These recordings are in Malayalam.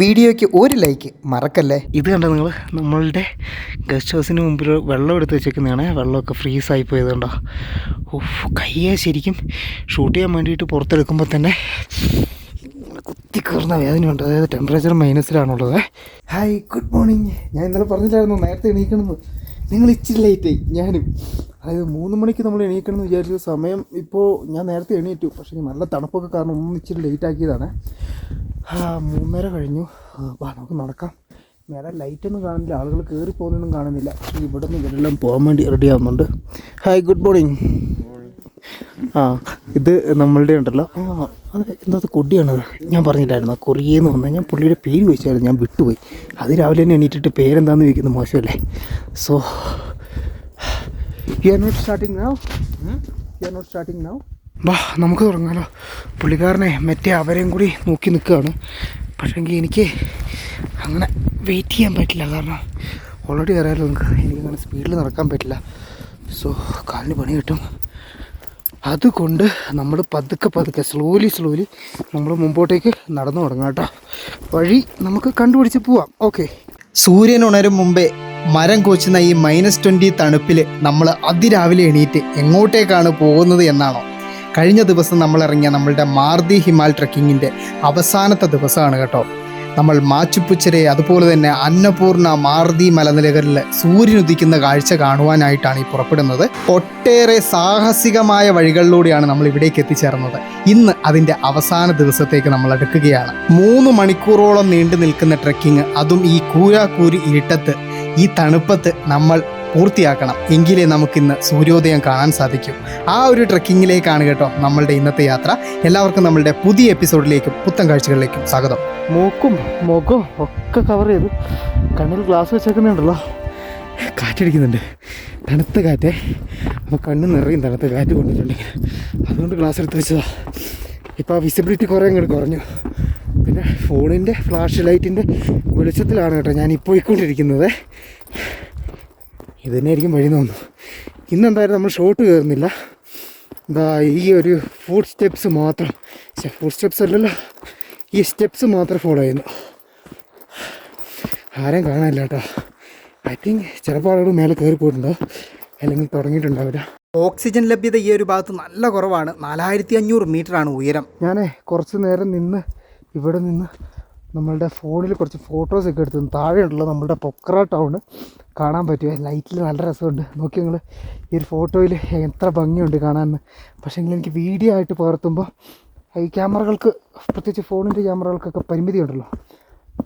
വീഡിയോയ്ക്ക് ഒരു ലൈക്ക് മറക്കല്ലേ. ഇത് കണ്ടോ നിങ്ങൾ, നമ്മളുടെ ഗസ്റ്റ് ഹൗസിന് മുമ്പിൽ വെള്ളം എടുത്ത് വെച്ചേക്കുന്നതാണ്. വെള്ളമൊക്കെ ഫ്രീസായി പോയത് കണ്ടോ. കയ്യെ ശരിക്കും ഷൂട്ട് ചെയ്യാൻ വേണ്ടിയിട്ട് പുറത്തെടുക്കുമ്പോൾ തന്നെ കുത്തിക്കയറുന്ന വേദനയുണ്ട്. അതായത് ടെമ്പറേച്ചർ മൈനസിലാണുള്ളത്. Hi, good morning. ഞാൻ ഇന്നലെ പറഞ്ഞിട്ടായിരുന്നു നേരത്തെ എണീക്കണമെന്ന്. നിങ്ങൾ ഇച്ചിരി ലേറ്റായി. ഞാനും അതായത് 3 മണിക്ക് നമ്മൾ എണീക്കണമെന്ന് വിചാരിച്ചു. സമയം ഇപ്പോൾ ഞാൻ നേരത്തെ എണീറ്റു, പക്ഷേ നല്ല തണുപ്പൊക്കെ കാരണം ഇച്ചിരി ലേറ്റ് ആക്കിയതാണ്. 3:30 കഴിഞ്ഞു. നമുക്ക് നടക്കാം. മേലെ ലൈറ്റൊന്നും കാണുന്നില്ല, ആളുകൾ കയറി പോകുന്നൊന്നും കാണുന്നില്ല. പക്ഷേ ഇവിടെ നിന്ന് ഇവരെല്ലാം പോകാൻ വേണ്ടി റെഡി ആവുന്നുണ്ട്. Hi, good morning. ഇത് നമ്മളുടെ ഉണ്ടല്ലോ. അത് എന്താ കൊടിയാണത്, ഞാൻ പറഞ്ഞില്ലായിരുന്നു. കൊറിയെന്ന് വന്നാൽ ഞാൻ പുള്ളിയുടെ പേര് ചോദിച്ചായിരുന്നു, ഞാൻ വിട്ടുപോയി. അത് രാവിലെ തന്നെ എണീറ്റിട്ട് പേരെന്താണെന്ന് ചോദിക്കുന്നത് മോശമല്ലേ. So you are not starting now. നമുക്ക് തുടങ്ങാമല്ലോ. പുള്ളിക്കാരനെ മറ്റേ അവരെയും കൂടി നോക്കി നിൽക്കുകയാണ്. പക്ഷേങ്കിൽ എനിക്ക് അങ്ങനെ വെയിറ്റ് ചെയ്യാൻ പറ്റില്ല. കാരണം ഓൾറെഡി അറിയാമല്ലോ നിങ്ങൾക്ക്, എനിക്കങ്ങനെ സ്പീഡിൽ നടക്കാൻ പറ്റില്ല. സോ കാലിന് പണി കിട്ടും. അതുകൊണ്ട് നമ്മൾ പതുക്കെ സ്ലോലി നമ്മൾ മുമ്പോട്ടേക്ക് നടന്നു തുടങ്ങാം കേട്ടോ. വഴി നമുക്ക് കണ്ടുപിടിച്ച് പോവാം. ഓക്കെ. സൂര്യൻ ഉണരും മുമ്പേ മരം കോച്ചുന്ന ഈ -20 തണുപ്പിൽ നമ്മൾ അതിരാവിലെ എണീറ്റ് എങ്ങോട്ടേക്കാണ് പോകുന്നത് എന്നാണോ? കഴിഞ്ഞ ദിവസം നമ്മൾ ഇറങ്ങിയ നമ്മളുടെ മാർദി ഹിമാൽ ട്രക്കിങ്ങിൻ്റെ അവസാനത്തെ ദിവസമാണ് കേട്ടോ. നമ്മൾ മാച്ചുപ്പുച്ചരെ അതുപോലെ തന്നെ അന്നപൂർണ മാർദി മലനിരകളിൽ സൂര്യൻ ഉദിക്കുന്ന കാഴ്ച കാണുവാനായിട്ടാണ് ഈ പുറപ്പെടുന്നത്. ഒട്ടേറെ സാഹസികമായ വഴികളിലൂടെയാണ് നമ്മൾ ഇവിടേക്ക് എത്തിച്ചേർന്നത്. ഇന്ന് അതിൻ്റെ അവസാന ദിവസത്തേക്ക് നമ്മൾ അടുക്കുകയാണ്. 3 മണിക്കൂറോളം നീണ്ടു നിൽക്കുന്ന ട്രക്കിങ്, അതും ഈ കൂരാക്കൂരി ഇരുട്ടത്ത് ഈ തണുപ്പത്ത് നമ്മൾ പൂർത്തിയാക്കണം. എങ്കിലേ നമുക്കിന്ന് സൂര്യോദയം കാണാൻ സാധിക്കും. ആ ഒരു ട്രക്കിങ്ങിലേക്കാണ് കേട്ടോ നമ്മളുടെ ഇന്നത്തെ യാത്ര. എല്ലാവർക്കും നമ്മളുടെ പുതിയ എപ്പിസോഡിലേക്കും പുത്തൻ കാഴ്ചകളിലേക്കും സ്വാഗതം. മൂക്കും മുഖവും ഒക്കെ കവർ ചെയ്തു. കണ്ണിൽ ഗ്ലാസ് വെച്ചേക്കുന്നുണ്ടല്ലോ. കാറ്റടിക്കുന്നുണ്ട്, തണുത്ത കാറ്റേ. അപ്പോൾ കണ്ണ് നിറയും തണുത്ത കാറ്റ് കൊണ്ടിട്ടുണ്ടെങ്കിൽ. അതുകൊണ്ട് ഗ്ലാസ് എടുത്ത് വെച്ചതാണ്. ഇപ്പോൾ ആ വിസിബിലിറ്റി കുറേ അങ്ങോട്ട് കുറഞ്ഞു. പിന്നെ ഫോണിൻ്റെ ഫ്ലാഷ് ലൈറ്റിൻ്റെ വെളിച്ചത്തിലാണ് കേട്ടോ ഞാൻ ഇപ്പോൾ പോയിക്കൊണ്ടിരിക്കുന്നത്. ഇത് തന്നെ ആയിരിക്കും വഴി തോന്നുന്നു. ഇന്നെന്തായാലും നമ്മൾ ഷോട്ട് കയറുന്നില്ല. ഈ ഒരു ഫുഡ് സ്റ്റെപ്സ് മാത്രം, ഫുഡ് സ്റ്റെപ്സ് അല്ലല്ലോ, ഈ സ്റ്റെപ്സ് മാത്രം ഫോളോ ചെയ്യുന്നു. ആരെയും കാണാനില്ല കേട്ടോ. ഐ തിങ്ക് ചിലപ്പോൾ ആളുകൾ മേലെ കയറി പോയിട്ടുണ്ടോ, അല്ലെങ്കിൽ തുടങ്ങിയിട്ടുണ്ടാവില്ല. ഓക്സിജൻ ലഭ്യത ഈ ഒരു ഭാഗത്ത് നല്ല കുറവാണ്. 4500 മീറ്ററാണ് ഉയരം. ഞാൻ കുറച്ച് നേരം ഇവിടെ നിന്ന് നമ്മളുടെ ഫോണിൽ കുറച്ച് ഫോട്ടോസൊക്കെ എടുത്തു. താഴെ ഉണ്ടല്ലോ നമ്മളുടെ പൊക്ര ടൗൺ കാണാൻ പറ്റുമോ? ലൈറ്റിൽ നല്ല രസമുണ്ട്. നോക്കി നിങ്ങൾ, ഈ ഒരു ഫോട്ടോയിൽ എത്ര ഭംഗിയുണ്ട് കാണാമെന്ന്. പക്ഷേങ്കിൽ എനിക്ക് വീഡിയോ ആയിട്ട് പകർത്തുമ്പോൾ ഈ ക്യാമറകൾക്ക്, പ്രത്യേകിച്ച് ഫോണിൻ്റെ ക്യാമറകൾക്കൊക്കെ പരിമിതി ഉണ്ടല്ലോ.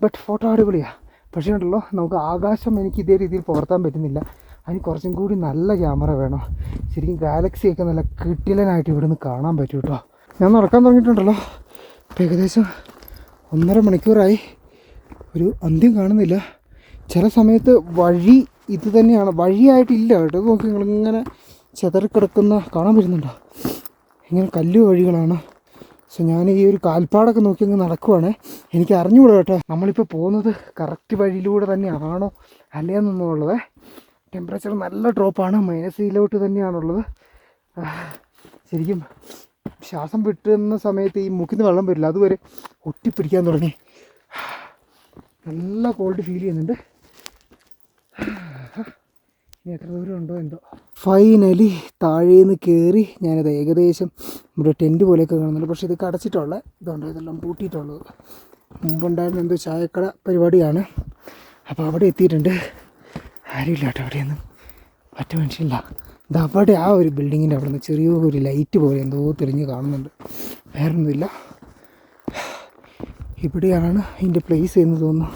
ബട്ട് ഫോട്ടോ അടിപൊളിയാണ്. പക്ഷേ ഉണ്ടല്ലോ, നമുക്ക് ആകാശം എനിക്ക് ഇതേ രീതിയിൽ പകർത്താൻ പറ്റുന്നില്ല. അതിന് കുറച്ചും കൂടി നല്ല ക്യാമറ വേണം. ശരിക്കും ഗാലക്സിയൊക്കെ നല്ല കിട്ടിലനായിട്ട് ഇവിടെ നിന്ന് കാണാൻ പറ്റും കേട്ടോ. ഞാൻ നടക്കാൻ തുടങ്ങിയിട്ടുണ്ടല്ലോ. ഇപ്പോൾ ഏകദേശം 1.5 മണിക്കൂറായി. ഒരു അന്ത്യം കാണുന്നില്ല. ചില സമയത്ത് വഴി ഇത് തന്നെയാണ്, വഴിയായിട്ടില്ല കേട്ടോ. നോക്കി നിങ്ങളിങ്ങനെ ചെതറിക്കിടക്കുന്ന കാണാൻ പറ്റുന്നുണ്ടോ? ഇങ്ങനെ കല്ല് വഴികളാണ്. പക്ഷെ ഞാൻ ഈ ഒരു കാൽപ്പാടൊക്കെ നോക്കി അങ്ങ് നടക്കുവാണ്. എനിക്ക് അറിഞ്ഞുകൂടാ കേട്ടോ നമ്മളിപ്പോൾ പോകുന്നത് കറക്റ്റ് വഴിയിലൂടെ തന്നെയാണോ അല്ലയെന്നൊന്നുള്ളത്. ടെമ്പറേച്ചർ നല്ല ഡ്രോപ്പാണ്, -യിലോട്ട് തന്നെയാണുള്ളത്. ശരിക്കും ശ്വാസം വിട്ടുന്ന സമയത്ത് ഈ മൂക്കിൽ നിന്ന് വെള്ളം വരില്ല, അതുവരെ ഒട്ടിപ്പിടിക്കാൻ തുടങ്ങി. നല്ല കോൾഡ് ഫീൽ ചെയ്യുന്നുണ്ട്. ഇനി എത്ര ദൂരം ഉണ്ടോ എന്തോ. ഫൈനലി താഴേന്ന് കയറി. ഞാനത് ഏകദേശം നമ്മുടെ ടെൻറ്റ് പോലെയൊക്കെ കാണുന്നുണ്ട്. പക്ഷേ ഇത് അടച്ചിട്ടുള്ളത്, ഇതുണ്ട്, ഇതെല്ലാം പൂട്ടിയിട്ടുള്ളത്. മുമ്പുണ്ടായിരുന്ന എന്തോ ചായക്കട പരിപാടിയാണ്. അപ്പോൾ അവിടെ എത്തിയിട്ടുണ്ട്. ആരുമില്ല കേട്ടോ അവിടെയൊന്നും, ഒറ്റ മനുഷ്യനില്ല. ഇതവിടെ ആ ഒരു ബിൽഡിങ്ങിൻ്റെ അവിടെ നിന്ന് ചെറിയൊരു ലൈറ്റ് പോലെ എന്തോ തെളിഞ്ഞ് കാണുന്നുണ്ട്. വേറൊന്നുമില്ല. ഇവിടെയാണ് ഇതിൻ്റെ പ്ലേസ് എന്ന് തോന്നുന്നു.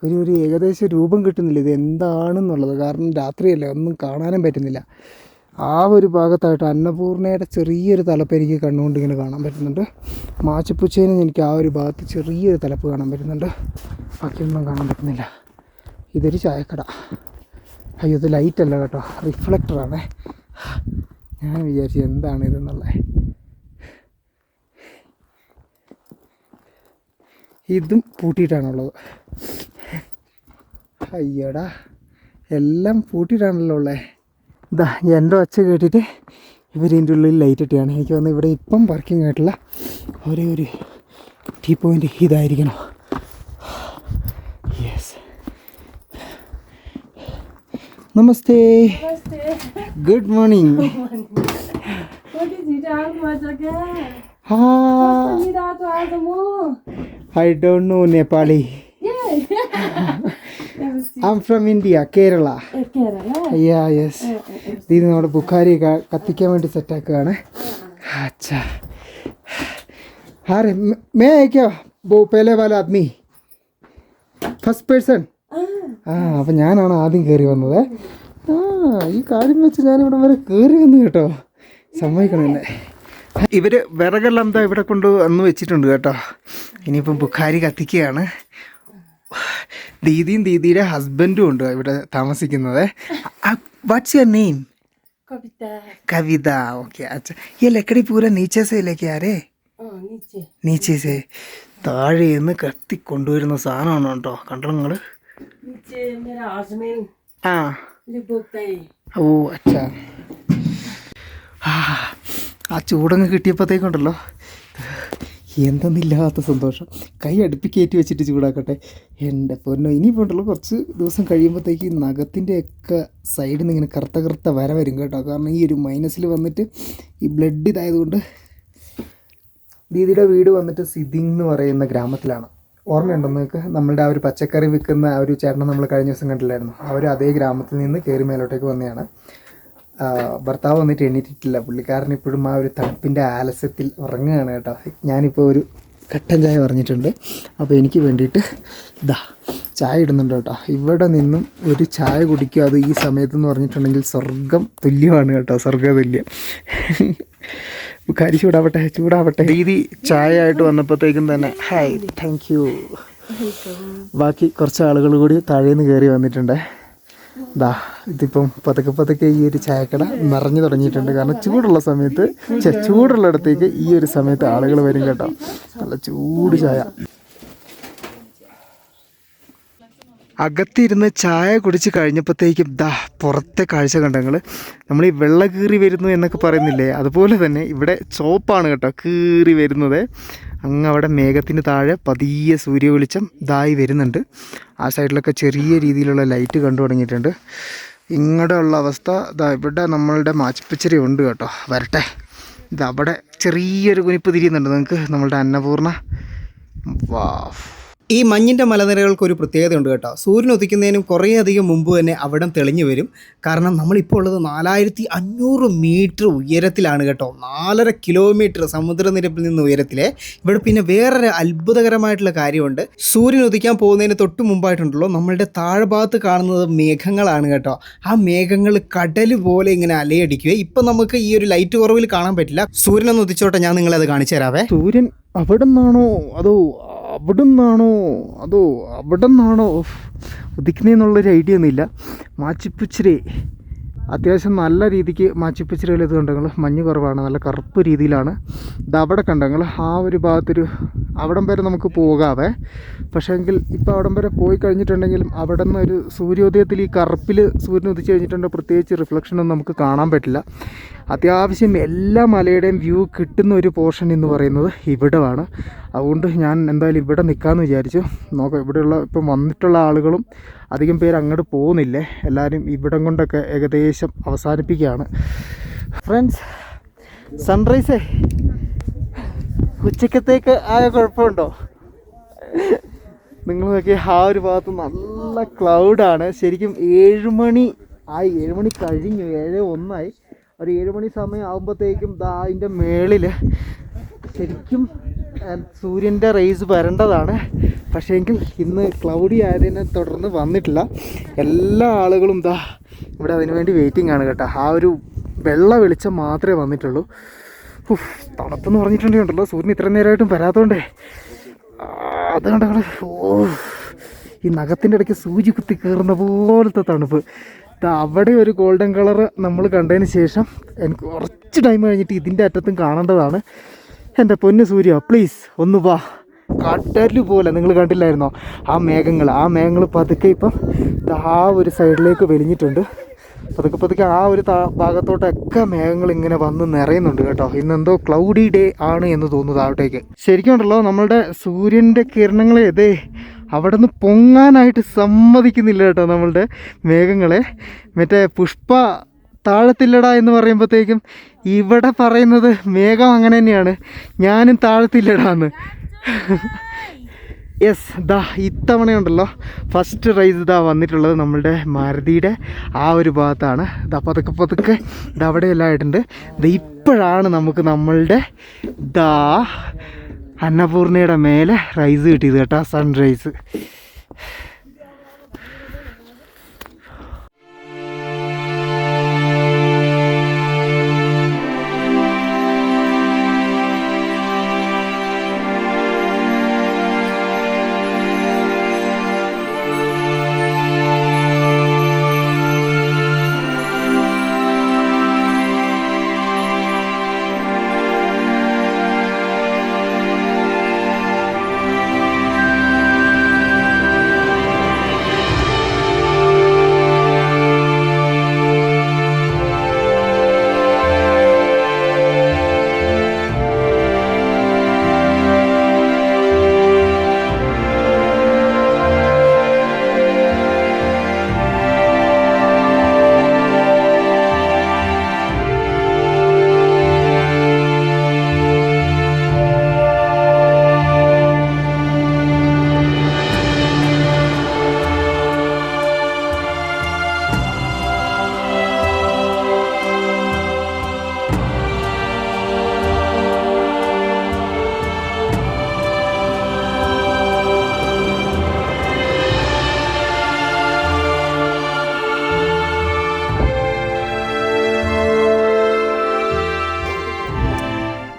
ഒരു ഏകദേശം രൂപം കിട്ടുന്നില്ല ഇത് എന്താണെന്നുള്ളത്. കാരണം രാത്രിയല്ലേ, ഒന്നും കാണാനും പറ്റുന്നില്ല. ആ ഒരു ഭാഗത്തായിട്ട് അന്നപൂർണയുടെ ചെറിയൊരു തലപ്പ് എനിക്ക് കണ്ണുകൊണ്ട് ഇങ്ങനെ കാണാൻ പറ്റുന്നുണ്ട്. മാച്ചുപ്പുച്ചേനും എനിക്ക് ആ ഒരു ഭാഗത്ത് ചെറിയൊരു തലപ്പ് കാണാൻ പറ്റുന്നുണ്ട്. ബാക്കിയൊന്നും കാണാൻ പറ്റുന്നില്ല. ഇതൊരു ചായക്കട. അയ്യോ, ഇത് ലൈറ്റല്ല കേട്ടോ, റിഫ്ലക്ടറാണേ. ഞാൻ വിചാരിച്ചു എന്താണ് ഇതെന്നുള്ളത്. ഇതും പൂട്ടിയിട്ടാണുള്ളത്. അയ്യടാ, എല്ലാം പൂട്ടിയിട്ടാണല്ലോ ഉള്ളത്. ഇതാ എൻ്റെ ഒച്ച കേട്ടിട്ട് ഇവർ ഇതിൻ്റെ ഉള്ളിൽ ലൈറ്റ് ഇട്ടാണ്. എനിക്ക് തോന്നുന്നു ഇവിടെ ഇപ്പം പാർക്കിംഗ് ആയിട്ടുള്ള ഒരു ടീ പോയിൻ്റ് ഇതായിരിക്കണം. Yes. Namaste. Good morning. I don't know Nepali. I'm from India, Kerala. Yeah, yes. ഇത് നമ്മുടെ ബുഖാരി കത്തിക്കാൻ വേണ്ടി സെറ്റാക്കുകയാണ്. അച്ഛാ അരെ മേ ക്യാ ബോ പേലെ വാല ആദ്മി ഫസ്റ്റ് പേഴ്സൺ. അപ്പം ഞാനാണ് ആദ്യം കയറി വന്നത്. ഈ കാര്യം വെച്ച് ഞാനിവിടെ വരെ കയറി വന്നു കേട്ടോ. സമ്മതിക്കണം എന്നെ. ഇവർ വിറകെല്ലാം എന്താ ഇവിടെ കൊണ്ട് വന്ന് വെച്ചിട്ടുണ്ട് കേട്ടോ. ഇനിയിപ്പം ബുഖാരി കത്തിക്കുകയാണ്. ദീദിയും ദീദിയുടെ ഹസ്ബൻഡും ഉണ്ട് ഇവിടെ താമസിക്കുന്നത്. Watts your name? Kavitha. Okay. അച്ഛാ ഈ ലക്കടി പൂര നീച്ചേ സേ ലേക്കെ ആരേ? നീച്ചേ സേ താഴെ നിന്ന് കത്തിക്കൊണ്ടുവരുന്ന സാധനമാണ് കേട്ടോ. കണ്ടോ നിങ്ങൾ? ആ ഓ അച്ഛാ. ആ ചൂടങ്ങ് കിട്ടിയപ്പോഴത്തേക്കുണ്ടല്ലോ എന്തെന്നില്ലാത്ത സന്തോഷം. കൈ അടുപ്പി കയറ്റി വെച്ചിട്ട് ചൂടാക്കട്ടെ. എൻ്റെ പൊന്നോ, ഇനിയിപ്പോൾ ഉണ്ടല്ലോ കുറച്ച് ദിവസം കഴിയുമ്പോഴത്തേക്ക് നഖത്തിൻ്റെയൊക്കെ സൈഡിൽ നിന്ന് ഇങ്ങനെ കറുത്ത കറുത്ത വര വരും കേട്ടോ. കാരണം ഈ ഒരു മൈനസിൽ വന്നിട്ട് ഈ ബ്ലഡ് ഇതായതുകൊണ്ട്. ദീദിയുടെ വീട് വന്നിട്ട് സിദിങ് എന്ന് പറയുന്ന ഗ്രാമത്തിലാണ്. ഓർമ്മയുണ്ടോ നിങ്ങൾക്ക്? നമ്മളുടെ ആ ഒരു പച്ചക്കറി വിൽക്കുന്ന ആ ഒരു ചേട്ടനെ നമ്മൾ കഴിഞ്ഞ ദിവസം കണ്ടില്ലായിരുന്നു. അവർ അതേ ഗ്രാമത്തിൽ നിന്ന് കയറി മേലോട്ടേക്ക് വന്നതാണ്. ഭർത്താവ് വന്നിട്ട് എണ്ണീറ്റിട്ടില്ല. പുള്ളിക്കാരൻ ഇപ്പോഴും ആ ഒരു തണുപ്പിൻ്റെ ആലസ്യത്തിൽ ഉറങ്ങുകയാണ് കേട്ടോ. ഞാനിപ്പോൾ ഒരു കട്ടൻ ചായ പറഞ്ഞിട്ടുണ്ട്. അപ്പോൾ എനിക്ക് വേണ്ടിയിട്ട് ഇതാ ചായ ഇടുന്നുണ്ട് കേട്ടോ. ഇവിടെ നിന്നും ഒരു ചായ കുടിക്കുക അത് ഈ സമയത്തെന്ന് പറഞ്ഞിട്ടുണ്ടെങ്കിൽ സ്വർഗം തുല്യമാണ് കേട്ടോ. സ്വർഗതുല്യം. കരി ചൂടാവട്ടെ. ദീദി ചായ ആയിട്ട് വന്നപ്പോഴത്തേക്കും തന്നെ ഹായ് താങ്ക് യു. ബാക്കി കുറച്ച് ആളുകൾ കൂടി താഴേന്ന് കയറി വന്നിട്ടുണ്ട്. ദാ ഇതിപ്പം പതുക്കെ ഈ ഒരു ചായക്കട നിറഞ്ഞു തുടങ്ങിയിട്ടുണ്ട്. കാരണം ചൂടുള്ള സമയത്ത് ചൂടുള്ളിടത്തേക്ക് ഈ ഒരു സമയത്ത് ആളുകൾ വരും കേട്ടോ. നല്ല ചൂട് ചായ. അകത്തിരുന്ന് ചായ കുടിച്ച് കഴിഞ്ഞപ്പോഴത്തേക്കും ദാ പുറത്തെ കാഴ്ച കണ്ടങ്ങൾ. നമ്മൾ ഈ വെള്ള കീറി വരുന്നു എന്നൊക്കെ പറയുന്നില്ലേ, അതുപോലെ തന്നെ ഇവിടെ ചോപ്പാണ് കേട്ടോ കീറി വരുന്നത്. അങ്ങ് അവിടെ മേഘത്തിന് താഴെ പതിയെ സൂര്യ വെളിച്ചം ഇതായി വരുന്നുണ്ട്. ആ സൈഡിലൊക്കെ ചെറിയ രീതിയിലുള്ള ലൈറ്റ് കണ്ടു തുടങ്ങിയിട്ടുണ്ട്. ഇങ്ങടെ ഉള്ള അവസ്ഥ ഇതാ ഇവിടെ നമ്മളുടെ മാച്ചിപ്പച്ചരി ഉണ്ട് കേട്ടോ. വരട്ടെ. ഇതവിടെ ചെറിയൊരു കുനിപ്പ് തിരിയുന്നുണ്ട് നിങ്ങൾക്ക്, നമ്മളുടെ അന്നപൂർണ്ണ. വാ. ഈ മഞ്ഞിൻ്റെ മലനിരകൾക്കൊരു പ്രത്യേകതയുണ്ട് കേട്ടോ. സൂര്യൻ ഉദിക്കുന്നതിനും കുറേയധികം മുമ്പ് തന്നെ അവിടം തെളിഞ്ഞു വരും. കാരണം നമ്മളിപ്പോൾ ഉള്ളത് 4500 മീറ്റർ ഉയരത്തിലാണ് കേട്ടോ. 4.5 കിലോമീറ്റർ സമുദ്രനിരപ്പിൽ നിന്ന് ഉയരത്തിലെ. ഇവിടെ പിന്നെ വേറൊരു അത്ഭുതകരമായിട്ടുള്ള കാര്യമുണ്ട്. സൂര്യൻ ഉദിക്കാൻ പോകുന്നതിന് തൊട്ട് മുമ്പായിട്ടുണ്ടല്ലോ നമ്മളുടെ താഴ്ഭാഗത്ത് കാണുന്നത് മേഘങ്ങളാണ് കേട്ടോ. ആ മേഘങ്ങൾ കടൽ പോലെ ഇങ്ങനെ അലയടിക്കുക. ഇപ്പം നമുക്ക് ഈ ഒരു ലൈറ്റ് കുറവിൽ കാണാൻ പറ്റില്ല. സൂര്യനൊന്ന് ഉദിച്ചോട്ടെ, ഞാൻ നിങ്ങളെ അത് കാണിച്ചു തരാവേ. സൂര്യൻ അവിടെ നിന്നാണോ അവിടെ നിന്നാണോ ഉദിക്കുന്നതെന്നുള്ളൊരു ഐഡിയ ഒന്നുമില്ല. മാച്ചിപ്പുച്ചിരി അത്യാവശ്യം നല്ല രീതിക്ക് മാച്ചിപ്പുച്ചിരികൾ ഇത് കണ്ടങ്ങൾ മഞ്ഞ് കുറവാണ്. നല്ല കറുപ്പ് രീതിയിലാണ്. ഇത് അവിടെ കണ്ടങ്ങൾ ആ ഒരു ഭാഗത്തൊരു അവിടം വരെ നമുക്ക് പോകാവേ. പക്ഷേങ്കിൽ ഇപ്പോൾ അവിടം വരെ പോയി കഴിഞ്ഞിട്ടുണ്ടെങ്കിലും അവിടെ നിന്ന് ഒരു സൂര്യോദയത്തിൽ ഈ കറുപ്പിൽ സൂര്യൻ ഉദിച്ച് കഴിഞ്ഞിട്ടുണ്ടെങ്കിൽ പ്രത്യേകിച്ച് റിഫ്ലക്ഷനൊന്നും നമുക്ക് കാണാൻ പറ്റില്ല. അത്യാവശ്യം എല്ലാ മലയുടെയും വ്യൂ കിട്ടുന്ന ഒരു പോർഷൻ എന്ന് പറയുന്നത് ഇവിടമാണ്. അതുകൊണ്ട് ഞാൻ എന്തായാലും ഇവിടെ നിൽക്കാമെന്ന് വിചാരിച്ചു. നോക്കാം, ഇവിടെയുള്ള ഇപ്പം വന്നിട്ടുള്ള ആളുകളും അധികം പേര് അങ്ങോട്ട് പോകുന്നില്ലേ. എല്ലാവരും ഇവിടം കൊണ്ടൊക്കെ ഏകദേശം അവസാനിപ്പിക്കുകയാണ്. ഫ്രണ്ട്സ്, സൺറൈസേ ഉച്ചക്കത്തേക്ക് ആയ കുഴപ്പമുണ്ടോ? നിങ്ങൾ നോക്കിയാൽ ആ ഒരു ഭാഗത്ത് നല്ല ക്ലൗഡാണ്. ശരിക്കും 7 മണി കഴിഞ്ഞു, 7:01 ഒരു 7 മണി സമയം ആകുമ്പോഴത്തേക്കും അതിൻ്റെ മേളിൽ ശരിക്കും സൂര്യൻ്റെ റേസ് വരേണ്ടതാണ്. പക്ഷേങ്കിൽ ഇന്ന് ക്ലൗഡി ആയതിനെ തുടർന്ന് വന്നിട്ടില്ല. എല്ലാ ആളുകളും ഇവിടെ അതിനുവേണ്ടി വെയിറ്റിംഗ് ആണ് കേട്ടോ. ആ ഒരു വെള്ള വെളിച്ചം മാത്രമേ വന്നിട്ടുള്ളൂ. തണുപ്പെന്ന് പറഞ്ഞിട്ടുണ്ടെങ്കിലോ സൂര്യൻ ഇത്ര നേരമായിട്ടും വരാത്തതുകൊണ്ടേ അത് കണ്ടങ്ങൾ. ഈ നഖത്തിൻ്റെ ഇടയ്ക്ക് സൂചി കുത്തി കയറുന്ന പോലത്തെ തണുപ്പ്. അവിടെ ഒരു ഗോൾഡൻ കളർ നമ്മൾ കണ്ടതിന് ശേഷം എനിക്ക് കുറച്ച് ടൈം കഴിഞ്ഞിട്ട് ഇതിൻ്റെ അറ്റത്തും കാണേണ്ടതാണ്. എൻ്റെ പൊന്നു സൂര്യ പ്ലീസ് ഒന്ന് വാ. കടല് പോലെ നിങ്ങൾ കണ്ടില്ലായിരുന്നോ ആ മേഘങ്ങൾ പതുക്കെ ഇപ്പം ആ ഒരു സൈഡിലേക്ക് വലിഞ്ഞിട്ടുണ്ട്. പതുക്കെ പതുക്കെ ആ ഒരു ഭാഗത്തോട്ടൊക്കെ മേഘങ്ങൾ ഇങ്ങനെ വന്ന് നിറയുന്നുണ്ട് കേട്ടോ. ഇന്നെന്തോ ക്ലൗഡി ഡേ ആണ് എന്ന് തോന്നുന്നു താഴോട്ടേക്ക്. ശരിക്കും ഉണ്ടല്ലോ നമ്മളുടെ സൂര്യൻ്റെ കിരണങ്ങളെ ഇതേ അവിടെ നിന്ന് പൊങ്ങാനായിട്ട് സമ്മതിക്കുന്നില്ല കേട്ടോ നമ്മളുടെ മേഘങ്ങളെ. മറ്റേ പുഷ്പ താഴത്തില്ലടാ എന്ന് പറയുമ്പോഴത്തേക്കും ഇവിടെ പറയുന്നത് മേഘം അങ്ങനെ തന്നെയാണ്, ഞാനും താഴത്തില്ലടാ എന്ന്. യെസ്, ദാ ഇത്തവണയുണ്ടല്ലോ ഫസ്റ്റ് റൈസ് ഇതാ വന്നിട്ടുള്ളത് നമ്മളുടെ മാരുതിയുടെ ആ ഒരു ഭാഗത്താണ്. ഇതാ പതുക്കെ പതുക്കെ ഇതവിടെ എല്ലാം ആയിട്ടുണ്ട്. ഇത് ഇപ്പോഴാണ് നമുക്ക് നമ്മളുടെ ദാ അന്നപൂർണയുടെ മേലെ റൈസ് കിട്ടിയത് കേട്ടോ, സൺറൈസ്.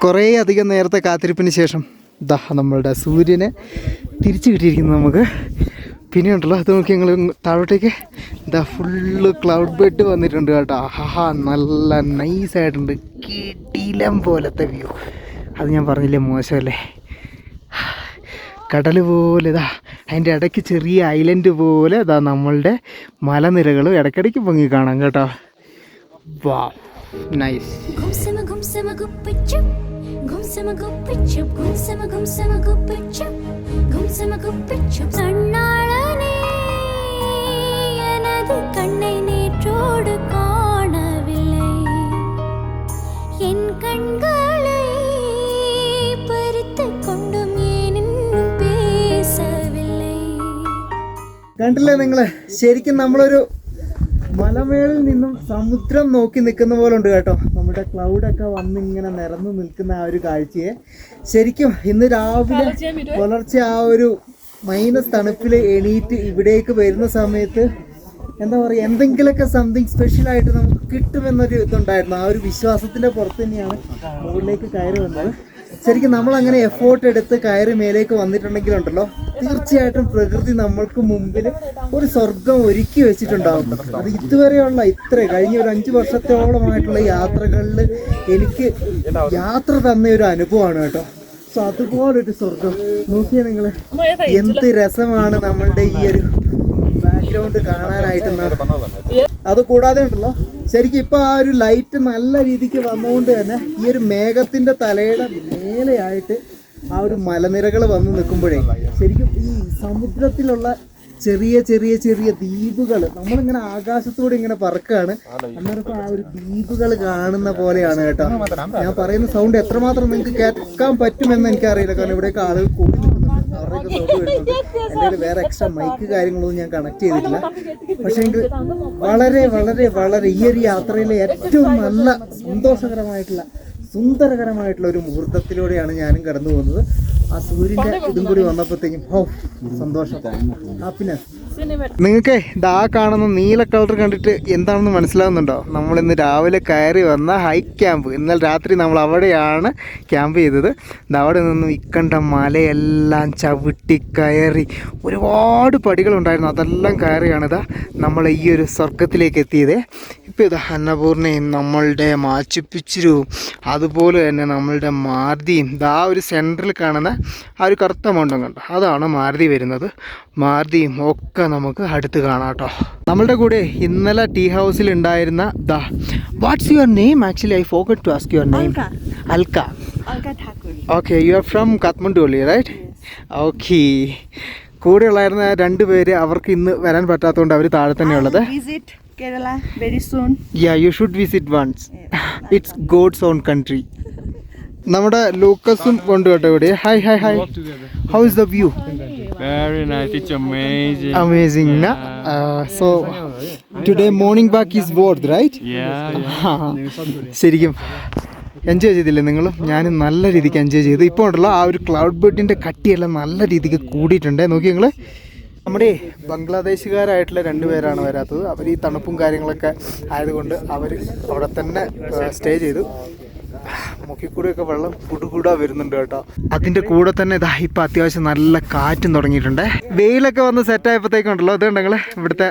കുറേ അധികം നേരത്തെ കാത്തിരിപ്പിന് ശേഷം ദാ നമ്മളുടെ സൂര്യനെ തിരിച്ചു കിട്ടിയിരിക്കുന്നു നമുക്ക്. പിന്നെ ഉണ്ടല്ലോ അത് നോക്കി ഞങ്ങൾ താഴോട്ടേക്ക് ദാ ഫുള്ള് ക്ലൗഡ് ബെഡ് വന്നിട്ടുണ്ട് കേട്ടോ. ആഹാ, നല്ല നൈസായിട്ടുണ്ട്, കിടിലം പോലത്തെ വ്യൂ. അത് ഞാൻ പറഞ്ഞില്ലേ, മോശമല്ലേ? കടൽ പോലെ ഇതാ അതിൻ്റെ ഇടയ്ക്ക് ചെറിയ ഐലൻഡ് പോലെ ഇതാ നമ്മളുടെ മലനിരകളും ഇടയ്ക്കിടയ്ക്ക് പൊങ്ങി കാണാം കേട്ടോ. വാ, നൈസ്. கண்ணை நேற்றோடு காணவில்லை, என் கண்களை பறித்து கொண்டும் ஏன் இன்னும் பேசவில்லை. കണ്ടില്ലേ നിങ്ങൾ? ശരിക്കും നമ്മളൊരു മലമേളിൽ നിന്നും സമുദ്രം നോക്കി നിൽക്കുന്ന പോലെ ഉണ്ട് കേട്ടോ. നമ്മുടെ ക്ലൗഡൊക്കെ വന്നിങ്ങനെ നിറഞ്ഞു നിൽക്കുന്ന ആ ഒരു കാഴ്ചയെ ശരിക്കും ഇന്ന് രാവിലെ പുലർച്ചെ ആ ഒരു മൈനസ് തണുപ്പിൽ എണീറ്റ് ഇവിടേക്ക് വരുന്ന സമയത്ത് എന്താ പറയുക, എന്തെങ്കിലുമൊക്കെ സംതിങ് സ്പെഷ്യലായിട്ട് നമുക്ക് കിട്ടുമെന്നൊരു ഇതുണ്ടായിരുന്നു. ആ ഒരു വിശ്വാസത്തിൻ്റെ പുറത്ത് തന്നെയാണ് മുകളിലേക്ക് കയറി വന്നത്. ശരിക്കും നമ്മളങ്ങനെ എഫോർട്ട് എടുത്ത് കയറി മേലേക്ക് വന്നിട്ടുണ്ടെങ്കിലുണ്ടല്ലോ, തീർച്ചയായിട്ടും പ്രകൃതി നമ്മൾക്ക് മുമ്പിൽ ഒരു സ്വർഗം ഒരുക്കി വെച്ചിട്ടുണ്ടാവും. അത് ഇതുവരെയുള്ള കഴിഞ്ഞ ഒരു 5 വർഷത്തോളമായിട്ടുള്ള യാത്രകളിൽ എനിക്ക് യാത്ര തന്ന ഒരു അനുഭവമാണ് കേട്ടോ. സോ അതുപോലൊരു സ്വർഗം നോക്കിയാൽ നിങ്ങൾ, എന്ത് രസമാണ് നമ്മളുടെ ഈ ഒരു ബാക്ക്ഗ്രൗണ്ട് കാണാനായിട്ട്. അത് കൂടാതെ ഉണ്ടല്ലോ ശരിക്കും ഇപ്പൊ ആ ഒരു ലൈറ്റ് നല്ല രീതിക്ക് വന്നുകൊണ്ട് തന്നെ ഈ ഒരു മേഘത്തിന്റെ തലയുടെ മേലെയായിട്ട് ആ ഒരു മലനിരകൾ വന്ന് നിൽക്കുമ്പോഴേ ശരിക്കും ഈ സമുദ്രത്തിലുള്ള ചെറിയ ചെറിയ ചെറിയ ദ്വീപുകൾ നമ്മളിങ്ങനെ ആകാശത്തൂടെ ഇങ്ങനെ പറക്കുകയാണ്. അന്നേരം ആ ഒരു ദ്വീപുകൾ കാണുന്ന പോലെയാണ് കേട്ടോ. ഞാൻ പറയുന്ന സൗണ്ട് എത്രമാത്രം നിങ്ങൾക്ക് കേൾക്കാൻ പറ്റുമെന്ന് എനിക്കറിയില്ല, കാരണം ഇവിടെയൊക്കെ ആളുകൾ കൂടി നിൽക്കുന്നുണ്ട്, അവരുടെയൊക്കെ സൗണ്ട് വരുന്നുണ്ട്. എൻ്റെ വേറെ എക്സ്ട്രാ മൈക്ക് കാര്യങ്ങളൊന്നും ഞാൻ കണക്ട് ചെയ്തിട്ടില്ല. പക്ഷേ എങ്കിൽ വളരെ വളരെ വളരെ ഈ ഒരു യാത്രയിലെ ഏറ്റവും നല്ല സന്തോഷകരമായിട്ടുള്ള സുന്ദരകരമായിട്ടുള്ള ഒരു മുഹൂർത്തത്തിലൂടെയാണ് ഞാനും കടന്നു പോകുന്നത്. ആ സൂര്യൻ്റെ ഇതും കൂടി വന്നപ്പോഴത്തേക്കും സന്തോഷം, ഹാപ്പിനെസ്. നിങ്ങൾക്ക് ഇതാ കാണുന്ന നീല കളർ കണ്ടിട്ട് എന്താണെന്ന് മനസ്സിലാവുന്നുണ്ടോ? നമ്മളിന്ന് രാവിലെ കയറി വന്ന ഹൈ ക്യാമ്പ്. ഇന്നലെ രാത്രി നമ്മൾ അവിടെയാണ് ക്യാമ്പ് ചെയ്തത്. അവിടെ നിന്നും ഇക്കണ്ട മലയെല്ലാം ചവിട്ടി കയറി ഒരുപാട് പടികളുണ്ടായിരുന്നു, അതെല്ലാം കയറിയാണിതാ നമ്മൾ ഈ ഒരു സ്വർഗത്തിലേക്ക് എത്തിയത്. ഇപ്പോൾ ഇതാ അന്നപൂർണയും നമ്മളുടെ മാച്ചുപ്പിച്ചിരും അതുപോലെ തന്നെ നമ്മളുടെ മാരുതിയും ഇതാ ഒരു സെൻറ്ററിൽ കാണുന്ന ആ ഒരു കറുത്ത മൗണ്ടം കണ്ടോ, അതാണ് മാരുതി വരുന്നത്. മാരുതിയും ഒക്കെ നമുക്ക് അടുത്ത് കാണാം കേട്ടോ. നമ്മളുടെ കൂടെ ഇന്നലെ ടീ ഹൗസിൽ ഉണ്ടായിരുന്ന what's your name? Actually I forgot to ask your name. Alka. Okay, you are from Kathmandu only, right? Okay. കൂടെയുള്ളായിരുന്ന 2 പേര് അവർക്ക് ഇന്ന് വരാൻ പറ്റാത്തതുകൊണ്ട് അവർ താഴെ തന്നെയുള്ളത്. Visit Kerala very soon. Yeah, you should visit once. It's God's own country. നമ്മുടെ ലൂക്കസും കൊണ്ട് കേട്ടോ ഇവിടെ. Hi hi hi. How is the view? Very nice. It's amazing. Amazing, na? So today morning walk is worth, right? Yeah. ശരിക്കും എൻജോയ് ചെയ്തില്ലേ നിങ്ങളും? ഞാനും നല്ല രീതിക്ക് എൻജോയ് ചെയ്തു. ഇപ്പോൾ ഉണ്ടല്ലോ ആ ഒരു ക്ലൗഡ് ബെഡിൻ്റെ കട്ടിയെല്ലാം നല്ല രീതിക്ക് കൂടിയിട്ടുണ്ട്. നോക്കി നിങ്ങൾ. നമ്മുടെ ബംഗ്ലാദേശുകാരായിട്ടുള്ള 2 പേരാണ് വരാത്തത്. അവർ ഈ തണുപ്പും കാര്യങ്ങളൊക്കെ ആയതുകൊണ്ട് അവർ അവിടെ തന്നെ സ്റ്റേ ചെയ്തു. മുക്കിക്കൂടെയൊക്കെ വെള്ളം കുടുകൂടാ വരുന്നുണ്ട് കേട്ടോ. അതിൻ്റെ കൂടെ തന്നെ ഇതാ ഇപ്പം അത്യാവശ്യം നല്ല കാറ്റും തുടങ്ങിയിട്ടുണ്ട്. വെയിലൊക്കെ വന്ന് സെറ്റായപ്പോഴത്തേക്കുണ്ടല്ലോ ഇതുണ്ടെങ്കിൽ ഇവിടുത്തെ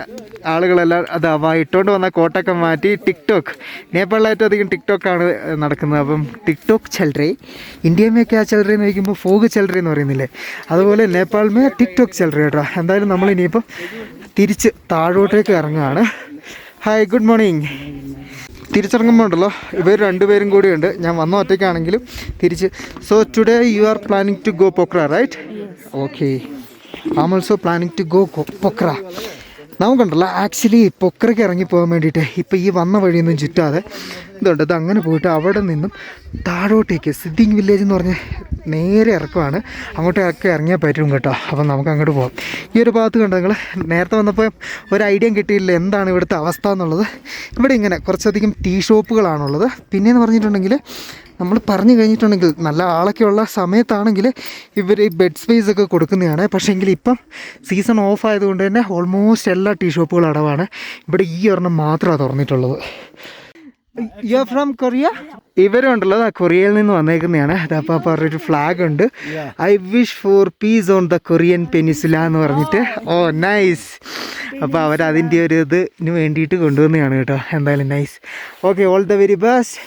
ആളുകളെല്ലാം ഇട്ടുകൊണ്ട് വന്ന കോട്ടൊക്കെ മാറ്റി ടിക്ടോക്ക്, നേപ്പാളിൽ ഏറ്റവും അധികം ടിക്ടോക്കാണ് നടക്കുന്നത്. അപ്പം ടിക്ടോക്ക് ചൽറേ, ഇന്ത്യമേക്ക് ആ ചൽറേ എന്ന് ചോദിക്കുമ്പോൾ ഫോഗ് ചൽറേ എന്ന് പറയുന്നില്ലേ, അതുപോലെ നേപ്പാളിമേ ടിക്ടോക്ക് ചൽറേ കേട്ടോ. എന്തായാലും നമ്മൾ ഇനിയിപ്പം തിരിച്ച് താഴോട്ടേക്ക് ഇറങ്ങുകയാണ്. Hi, good morning. തിരിച്ചിറങ്ങുമ്പോൾ ഉണ്ടല്ലോ ഇവർ 2 പേരും കൂടിയുണ്ട്. ഞാൻ വന്ന ഒറ്റയ്ക്കാണെങ്കിലും തിരിച്ച്. So today you are planning to go Pokhara, right? Okay, I am also planning to go Pokhara. നമുക്കുണ്ടല്ലോ ആക്ച്വലി പൊക്രയ്ക്ക് ഇറങ്ങിപ്പോകാൻ വേണ്ടിയിട്ട് ഇപ്പോൾ ഈ വന്ന വഴിയൊന്നും ചുറ്റാതെ ഇതുണ്ട്, ഇത് അങ്ങനെ പോയിട്ട് അവിടെ നിന്നും താഴോട്ടേക്ക് സിദ്ദിങ് വില്ലേജ് എന്ന് പറഞ്ഞ് നേരെ ഇറക്കുവാണ്. അങ്ങോട്ടൊക്കെ ഇറങ്ങിയാൽ പറ്റും കേട്ടോ. അപ്പം നമുക്ക് അങ്ങോട്ട് പോകാം. ഈ ഒരു ഭാഗത്ത് കണ്ടോ നിങ്ങൾ? നേരത്തെ വന്നപ്പോൾ ഒരു ഐഡിയ കിട്ടിയില്ല എന്താണ് ഇവിടുത്തെ അവസ്ഥ എന്നുള്ളത്. ഇവിടെ ഇങ്ങനെ കുറച്ചധികം ടീ ഷോപ്പുകളാണുള്ളത്. പിന്നെയെന്ന് പറഞ്ഞിട്ടുണ്ടെങ്കിൽ നമ്മൾ പറഞ്ഞു കഴിഞ്ഞിട്ടുണ്ടെങ്കിൽ നല്ല ആളൊക്കെ ഉള്ള സമയത്താണെങ്കിൽ ഇവർ ഈ ബെഡ് സ്പേസ് ഒക്കെ കൊടുക്കുന്നതാണ്. പക്ഷേ എങ്കിൽ ഇപ്പം സീസൺ ഓഫ് ആയതുകൊണ്ട് തന്നെ ഓൾമോസ്റ്റ് എല്ലാ ടീ ഷോപ്പുകളും അടവാണ്. ഇവിടെ ഈ ഒരെണ്ണം മാത്രമാണ് തുറന്നിട്ടുള്ളത്. You are from Korea? ഇവരും ഉണ്ടല്ലോ കൊറിയയിൽ നിന്ന് വന്നേക്കുന്നതാണ്. അതപ്പോൾ പറഞ്ഞൊരു ഫ്ലാഗ് ഉണ്ട്, I wish for peace on the Korean peninsula എന്ന് പറഞ്ഞിട്ട്. Oh nice. അപ്പോൾ അവരതിൻ്റെ ഒരു ഇതിന് വേണ്ടിയിട്ട് കൊണ്ടുവന്നതാണ് കേട്ടോ. എന്തായാലും nice. Okay, all the very best.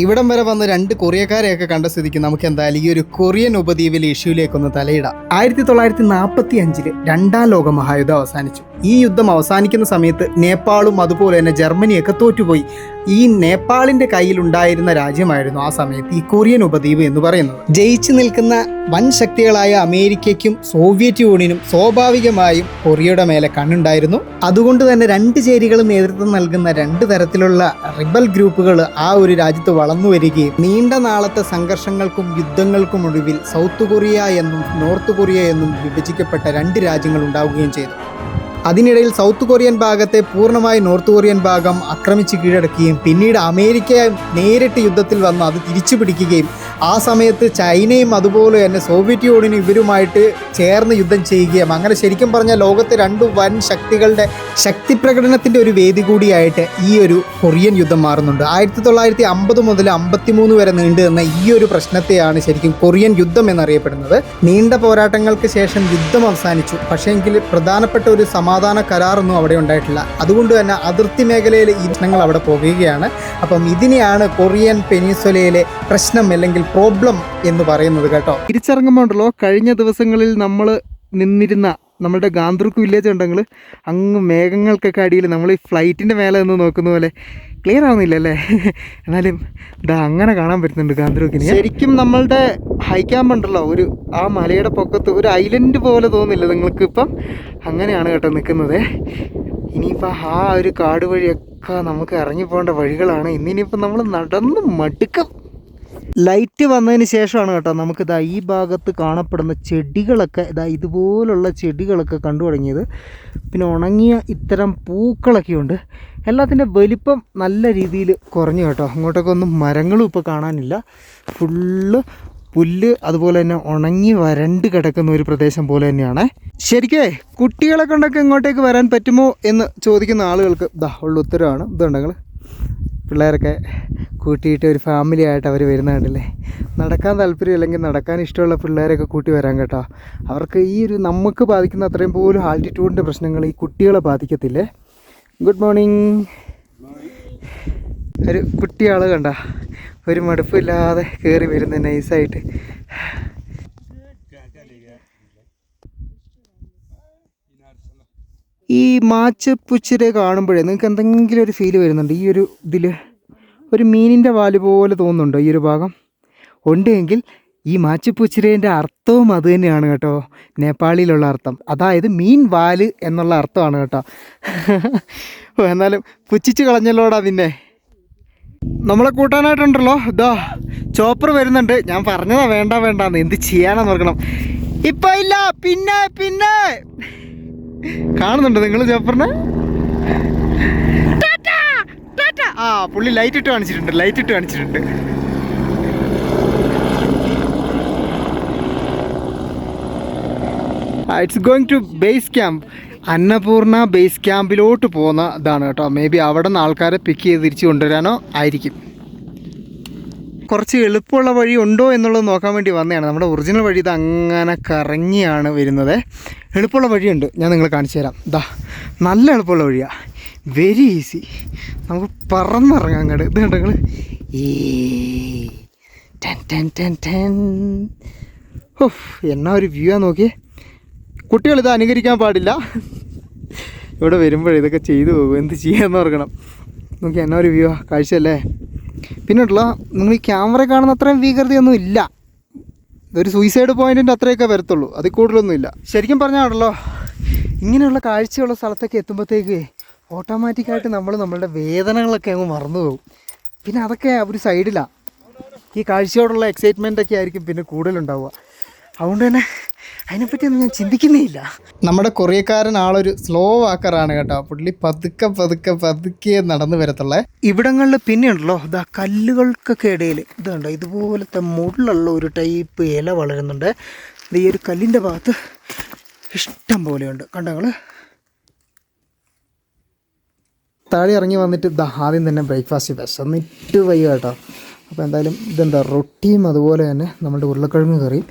ഇവിടം വരെ വന്ന് 2 കൊറിയക്കാരെയൊക്കെ കണ്ട സ്ഥിതിക്ക് നമുക്ക് എന്തായാലും ഈ ഒരു കൊറിയൻ ഉപദ്വീപിലെ ഇഷ്യൂലേക്കൊന്ന് തലയിടാം. 1945 2ാം ലോക മഹായുദ്ധം അവസാനിച്ചു. ഈ യുദ്ധം അവസാനിക്കുന്ന സമയത്ത് നേപ്പാളും അതുപോലെ തന്നെ ജർമ്മനിയൊക്കെ തോറ്റുപോയി. ഈ നേപ്പാളിൻ്റെ കയ്യിലുണ്ടായിരുന്ന രാജ്യമായിരുന്നു ആ സമയത്ത് ഈ കൊറിയൻ ഉപദ്വീപ് എന്ന് പറയുന്നത്. ജയിച്ചു നിൽക്കുന്ന വൻ ശക്തികളായ അമേരിക്കയ്ക്കും സോവിയറ്റ് യൂണിയനും സ്വാഭാവികമായും കൊറിയയുടെ മേലെ കണ്ണുണ്ടായിരുന്നു. അതുകൊണ്ട് തന്നെ 2 ചേരികൾ നേതൃത്വം നൽകുന്ന 2 തരത്തിലുള്ള റിബൽ ഗ്രൂപ്പുകൾ ആ ഒരു രാജ്യത്ത് വളർന്നു വരികയും നീണ്ട നാളത്തെ സംഘർഷങ്ങൾക്കും യുദ്ധങ്ങൾക്കും ഒടുവിൽ സൗത്ത് കൊറിയ എന്നും നോർത്ത് കൊറിയ എന്നും വിഭജിക്കപ്പെട്ട 2 രാജ്യങ്ങൾ ഉണ്ടാവുകയും ചെയ്തു. അതിനിടയിൽ സൗത്ത് കൊറിയൻ ഭാഗത്തെ പൂർണ്ണമായി നോർത്ത് കൊറിയൻ ഭാഗം ആക്രമിച്ച് കീഴടക്കുകയും പിന്നീട് അമേരിക്ക നേരിട്ട് യുദ്ധത്തിൽ വന്ന് അത് തിരിച്ചു പിടിക്കുകയും ആ സമയത്ത് ചൈനയും അതുപോലെ തന്നെ സോവിയറ്റ് യൂണിയനും ഇവരുമായിട്ട് ചേർന്ന് യുദ്ധം ചെയ്യുകയും അങ്ങനെ ശരിക്കും പറഞ്ഞാൽ ലോകത്തെ 2 വൻ ശക്തികളുടെ ശക്തി പ്രകടനത്തിൻ്റെ ഒരു വേദി കൂടിയായിട്ട് ഈ ഒരു കൊറിയൻ യുദ്ധം മാറുന്നുണ്ട്. 1950 മുതൽ 53 വരെ നീണ്ടു നിന്ന ഈ ഒരു പ്രശ്നത്തെയാണ് ശരിക്കും കൊറിയൻ യുദ്ധം എന്നറിയപ്പെടുന്നത്. നീണ്ട പോരാട്ടങ്ങൾക്ക് ശേഷം യുദ്ധം അവസാനിച്ചു. പക്ഷേങ്കിൽ പ്രധാനപ്പെട്ട ഒരു സമാധാന കരാറൊന്നും അവിടെ ഉണ്ടായിട്ടില്ല. അതുകൊണ്ട് തന്നെ അതിർത്തി മേഖലയിൽ ഈ പ്രശ്നങ്ങൾ അവിടെ പോകുകയാണ്. അപ്പം ഇതിനെയാണ് കൊറിയൻ പെനിൻസുലയിലെ പ്രശ്നം അല്ലെങ്കിൽ പ്രോബ്ലം എന്ന് പറയുന്നത് കേട്ടോ. തിരിച്ചിറങ്ങുമ്പോൾ ഉണ്ടല്ലോ കഴിഞ്ഞ ദിവസങ്ങളിൽ നമ്മൾ നിന്നിരുന്ന നമ്മളുടെ ഗാന്ത്രുക്ക് വില്ലേജ് ഉണ്ടെങ്കിൽ അങ്ങ് മേഘങ്ങൾക്കൊക്കെ അടിയിൽ നമ്മൾ ഈ ഫ്ലൈറ്റിൻ്റെ മേലെ നിന്ന് നോക്കുന്ന പോലെ ക്ലിയർ ആവുന്നില്ലല്ലേ, എന്നാലും ഇതാ അങ്ങനെ കാണാൻ പറ്റുന്നുണ്ട് ഗാന്ത്രുക്കിന്. ശരിക്കും നമ്മളുടെ ഹൈ ക്യാമ്പ് ഉണ്ടല്ലോ ഒരു ആ മലയുടെ പൊക്കത്ത് ഒരു ഐലൻഡ് പോലെ തോന്നില്ല നിങ്ങൾക്ക്? ഇപ്പം അങ്ങനെയാണ് കേട്ടോ നിൽക്കുന്നത്. ഇനിയിപ്പോൾ ആ ഒരു കാട് വഴിയൊക്കെ നമുക്ക് ഇറങ്ങിപ്പോകേണ്ട വഴികളാണ്. ഇന്നിനിയിപ്പോൾ നമ്മൾ നടന്ന് മടുക്കാം. ലൈറ്റ് വന്നതിന് ശേഷമാണ് കേട്ടോ നമുക്കിതാ ഈ ഭാഗത്ത് കാണപ്പെടുന്ന ചെടികളൊക്കെ ഇതുപോലുള്ള ചെടികളൊക്കെ കണ്ടു തുടങ്ങിയത്. പിന്നെ ഉണങ്ങിയ ഇത്തരം പൂക്കളൊക്കെ ഉണ്ട്. എല്ലാത്തിൻ്റെ വലിപ്പം നല്ല രീതിയിൽ കുറഞ്ഞു കേട്ടോ. അങ്ങോട്ടൊക്കെ ഒന്നും മരങ്ങളും ഇപ്പോൾ കാണാനില്ല. ഫുള്ള് പുല്ല് അതുപോലെ തന്നെ ഉണങ്ങി വരണ്ട് കിടക്കുന്ന ഒരു പ്രദേശം പോലെ തന്നെയാണ്. ശരിക്കേ കുട്ടികളെ കൊണ്ടൊക്കെ ഇങ്ങോട്ടേക്ക് വരാൻ പറ്റുമോ എന്ന് ചോദിക്കുന്ന ആളുകൾക്ക് ഉള്ള ഉത്തരവാണ്. ഇതുണ്ടെങ്കിൽ പിള്ളേരൊക്കെ കൂട്ടിയിട്ട് ഒരു ഫാമിലി ആയിട്ട് അവർ വരുന്ന കണ്ടില്ലേ. നടക്കാൻ താല്പര്യം അല്ലെങ്കിൽ നടക്കാൻ ഇഷ്ടമുള്ള പിള്ളേരൊക്കെ കൂട്ടി വരാൻ കേട്ടോ. അവർക്ക് ഈ ഒരു നമുക്ക് ബാധിക്കുന്ന അത്രയും പോലും ആൾട്ടിറ്റ്യൂഡിൻ്റെ പ്രശ്നങ്ങൾ ഈ കുട്ടികളെ ബാധിക്കത്തില്ലേ. Good morning. ഒരു കുട്ടിയാൾ കണ്ട ഒരു മടുപ്പില്ലാതെ കയറി വരുന്ന നൈസായിട്ട്. ഈ മാച്ചപ്പുച്ചിരെ കാണുമ്പോഴേ നിങ്ങൾക്ക് എന്തെങ്കിലും ഒരു ഫീൽ വരുന്നുണ്ട്? ഈ ഒരു ഇതിൽ ഒരു മീനിൻ്റെ വാല് പോലെ തോന്നുന്നുണ്ടോ ഈ ഒരു ഭാഗം? ഉണ്ടെങ്കിൽ ഈ മാച്ചിപ്പുച്ചിരേൻ്റെ അർത്ഥവും അത് തന്നെയാണ് കേട്ടോ, നേപ്പാളിയിലുള്ള അർത്ഥം. അതായത് മീൻ വാല് എന്നുള്ള അർത്ഥമാണ് കേട്ടോ. എന്നാലും പുച്ഛിച്ച് കളഞ്ഞല്ലോടാ നിന്നെ. നമ്മളെ കൂട്ടാനായിട്ടുണ്ടല്ലോ ഇതാ ചോപ്പർ വരുന്നുണ്ട്. ഞാൻ പറഞ്ഞതാ വേണ്ടാന്ന്, എന്ത് ചെയ്യാനാന്ന് ഓർക്കണം. ഇപ്പം ഇല്ല, പിന്നെ കാണുന്നുണ്ട് നിങ്ങൾ ചോപ്പറിനെ? ആ പുള്ളി ലൈറ്റ് ഇട്ട് കാണിച്ചിട്ടുണ്ട്. It's going to base camp. Annapurna base ക്യാമ്പിലോട്ട് പോകുന്ന ഇതാണ് കേട്ടോ. മേ ബി അവിടെ നിന്ന് ആൾക്കാരെ പിക്ക് ചെയ്ത് തിരിച്ച് കൊണ്ടുവരാനോ ആയിരിക്കും. കുറച്ച് എളുപ്പമുള്ള വഴി ഉണ്ടോ എന്നുള്ളത് നോക്കാൻ വേണ്ടി വന്നതാണ്. നമ്മുടെ ഒറിജിനൽ വഴി ഇത് അങ്ങനെ കറങ്ങിയാണ് വരുന്നത്. എളുപ്പമുള്ള വഴിയുണ്ട്, ഞാൻ നിങ്ങളെ കാണിച്ചു തരാം. ഇതാ നല്ല എളുപ്പമുള്ള വഴിയാണ്, വെരി ഈസി. നമുക്ക് പറന്നിറങ്ങാം അങ്ങോട്ട്. ഇത് കണ്ടോ നിങ്ങൾ? എന്നാ ഒരു വ്യൂ ആ നോക്കിയേ. കുട്ടികളിത് അനുകരിക്കാൻ പാടില്ല. ഇവിടെ വരുമ്പോഴേ ഇതൊക്കെ ചെയ്തു പോകും, എന്ത് ചെയ്യാമെന്ന് ഓർക്കണം. നോക്കി എന്നാ ഒരു വ്യൂ കാഴ്ചയല്ലേ. പിന്നെ ഉള്ള നിങ്ങൾ ഈ ക്യാമറ കാണുന്ന അത്രയും ഭീകരതയൊന്നും ഇല്ല. ഇതൊരു സൂയിസൈഡ് പോയിൻറ്റിൻ്റെ അത്രയൊക്കെ വരത്തുള്ളൂ, അതിൽ കൂടുതലൊന്നുമില്ല. ശരിക്കും പറഞ്ഞാണല്ലോ ഇങ്ങനെയുള്ള കാഴ്ചയുള്ള സ്ഥലത്തൊക്കെ എത്തുമ്പോഴത്തേക്ക് ഓട്ടോമാറ്റിക്കായിട്ട് നമ്മളുടെ വേദനകളൊക്കെ അങ്ങ് മറന്നു പോകും. പിന്നെ അതൊക്കെ ഒരു സൈഡിലാണ്. ഈ കാഴ്ചയോടുള്ള എക്സൈറ്റ്മെൻറ്റൊക്കെ ആയിരിക്കും പിന്നെ കൂടുതലുണ്ടാവുക. അതുകൊണ്ട് തന്നെ അതിനെപ്പറ്റിയൊന്നും ഞാൻ ചിന്തിക്കുന്നേയില്ല. നമ്മുടെ കൊറിയക്കാരൻ ആളൊരു സ്ലോ വാക്കറാണ് കേട്ടോ. പുള്ളി പതുക്കെ നടന്നു വരത്തുള്ളേ. ഇവിടങ്ങളിൽ പിന്നെ ഉണ്ടല്ലോ ഇതാ കല്ലുകൾക്കൊക്കെ ഇടയിൽ ഇതുണ്ടോ ഇതുപോലത്തെ മുള്ളുള്ള ഒരു ടൈപ്പ് ഇല വളരുന്നുണ്ട്. ഈ ഒരു കല്ലിൻ്റെ ഭാഗത്ത് ഇഷ്ടം പോലെയുണ്ട്. കണ്ടോ നിങ്ങൾ? താഴെ ഇറങ്ങി വന്നിട്ട് ഇതാ ആദ്യം തന്നെ ബ്രേക്ക്ഫാസ്റ്റ് വിശന്നിട്ട് വയ്യ കേട്ടോ. അപ്പോൾ എന്തായാലും ഇതെന്താ റൊട്ടിയും അതുപോലെ തന്നെ നമ്മളുടെ ഉരുളക്കിഴങ്ങ് കറിയും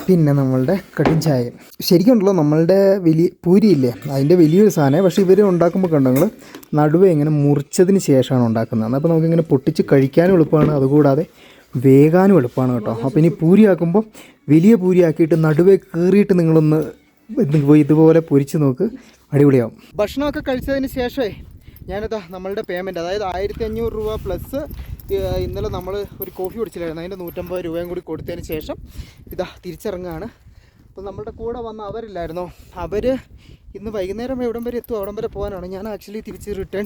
പിന്നെ നമ്മളുടെ കടും ചായയും. ശരിക്കും ഉണ്ടല്ലോ നമ്മളുടെ വലിയ പൂരിയില്ലേ അതിൻ്റെ വലിയൊരു സാധനം. പക്ഷേ ഇവർ ഉണ്ടാക്കുമ്പോൾ കണ്ടോ നിങ്ങൾ നടുവേ ഇങ്ങനെ മുറിച്ചതിന് ശേഷമാണ് ഉണ്ടാക്കുന്നത്. അപ്പോൾ നമുക്കിങ്ങനെ പൊട്ടിച്ച് കഴിക്കാനും എളുപ്പമാണ്, അതുകൂടാതെ വേകാനും എളുപ്പമാണ് കേട്ടോ. അപ്പോൾ ഇനി പൂരി ആക്കുമ്പോൾ വലിയ പൂരി ആക്കിയിട്ട് നടുവേ കീറിയിട്ട് നിങ്ങളൊന്ന് ഇതുപോലെ പൊരിച്ച് നോക്ക്, അടിപൊളിയാവും. ഭക്ഷണമൊക്കെ കഴിച്ചതിന് ശേഷമേ ഞാനിതാ നമ്മളുടെ പേയ്മെൻറ്റ്, അതായത് 1500 രൂപ പ്ലസ് ഇന്നലെ നമ്മൾ ഒരു കോഫി കുടിച്ചില്ലായിരുന്നു, അതിൻ്റെ 150 രൂപയും കൂടി കൊടുത്തതിന് ശേഷം ഇതാ തിരിച്ചിറങ്ങുകയാണ്. അപ്പോൾ നമ്മളുടെ കൂടെ വന്ന അവരില്ലായിരുന്നോ, അവർ ഇന്ന് വൈകുന്നേരം എവിടം വരെ എത്തും അവിടം വരെ പോകാനാണ്. ഞാൻ ആക്ച്വലി തിരിച്ച് റിട്ടേൺ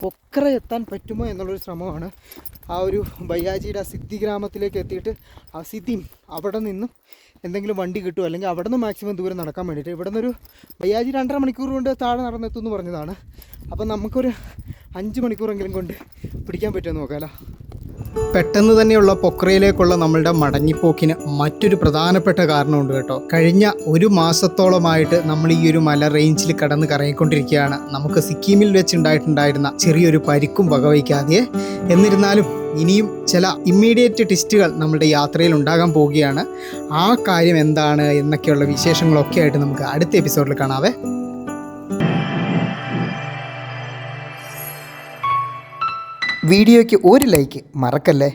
പൊക്ര എത്താൻ പറ്റുമോ എന്നുള്ളൊരു ശ്രമമാണ്. ആ ഒരു ബയ്യാജിയുടെ സിദ്ധി ഗ്രാമത്തിലേക്ക് എത്തിയിട്ട് ആ സിദ്ധിയും അവിടെ നിന്നും എന്തെങ്കിലും വണ്ടി കിട്ടുമോ, അല്ലെങ്കിൽ അവിടെ നിന്ന് മാക്സിമം ദൂരം നടക്കാൻ വേണ്ടിയിട്ട്. ഇവിടെ നിന്നൊരു ബയ്യാജി 2.5 മണിക്കൂർ കൊണ്ട് താഴെ നടന്നെത്തുമെന്ന് പറഞ്ഞതാണ്. അപ്പം നമുക്കൊരു 5 മണിക്കൂറെങ്കിലും കൊണ്ട് പിടിക്കാൻ പറ്റുമെന്ന് നോക്കാമല്ലോ. പെട്ടെന്ന് തന്നെയുള്ള പൊക്രയിലേക്കുള്ള നമ്മളുടെ മടങ്ങിപ്പോക്കിന് മറ്റൊരു പ്രധാനപ്പെട്ട കാരണമുണ്ട് കേട്ടോ. കഴിഞ്ഞ 1 മാസത്തോളമായിട്ട് നമ്മൾ ഈ ഒരു മല റേഞ്ചിൽ കടന്ന് കറങ്ങിക്കൊണ്ടിരിക്കുകയാണ്. നമുക്ക് സിക്കിമിൽ വെച്ചുണ്ടായിട്ടുണ്ടായിരുന്ന ചെറിയൊരു പരിക്കും വകവയ്ക്കാതെ. എന്നിരുന്നാലും ഇനിയും ചില ഇമ്മീഡിയറ്റ് ടെസ്റ്റുകൾ നമ്മുടെ യാത്രയിൽ ഉണ്ടാകാൻ പോവുകയാണ്. ആ കാര്യം എന്താണ് എന്നൊക്കെയുള്ള വിശേഷങ്ങളൊക്കെ ആയിട്ട് നമുക്ക് അടുത്ത എപ്പിസോഡിൽ കാണാവേ. വീഡിയോയ്ക്ക് ഒരു ലൈക്ക് മറക്കല്ലേ.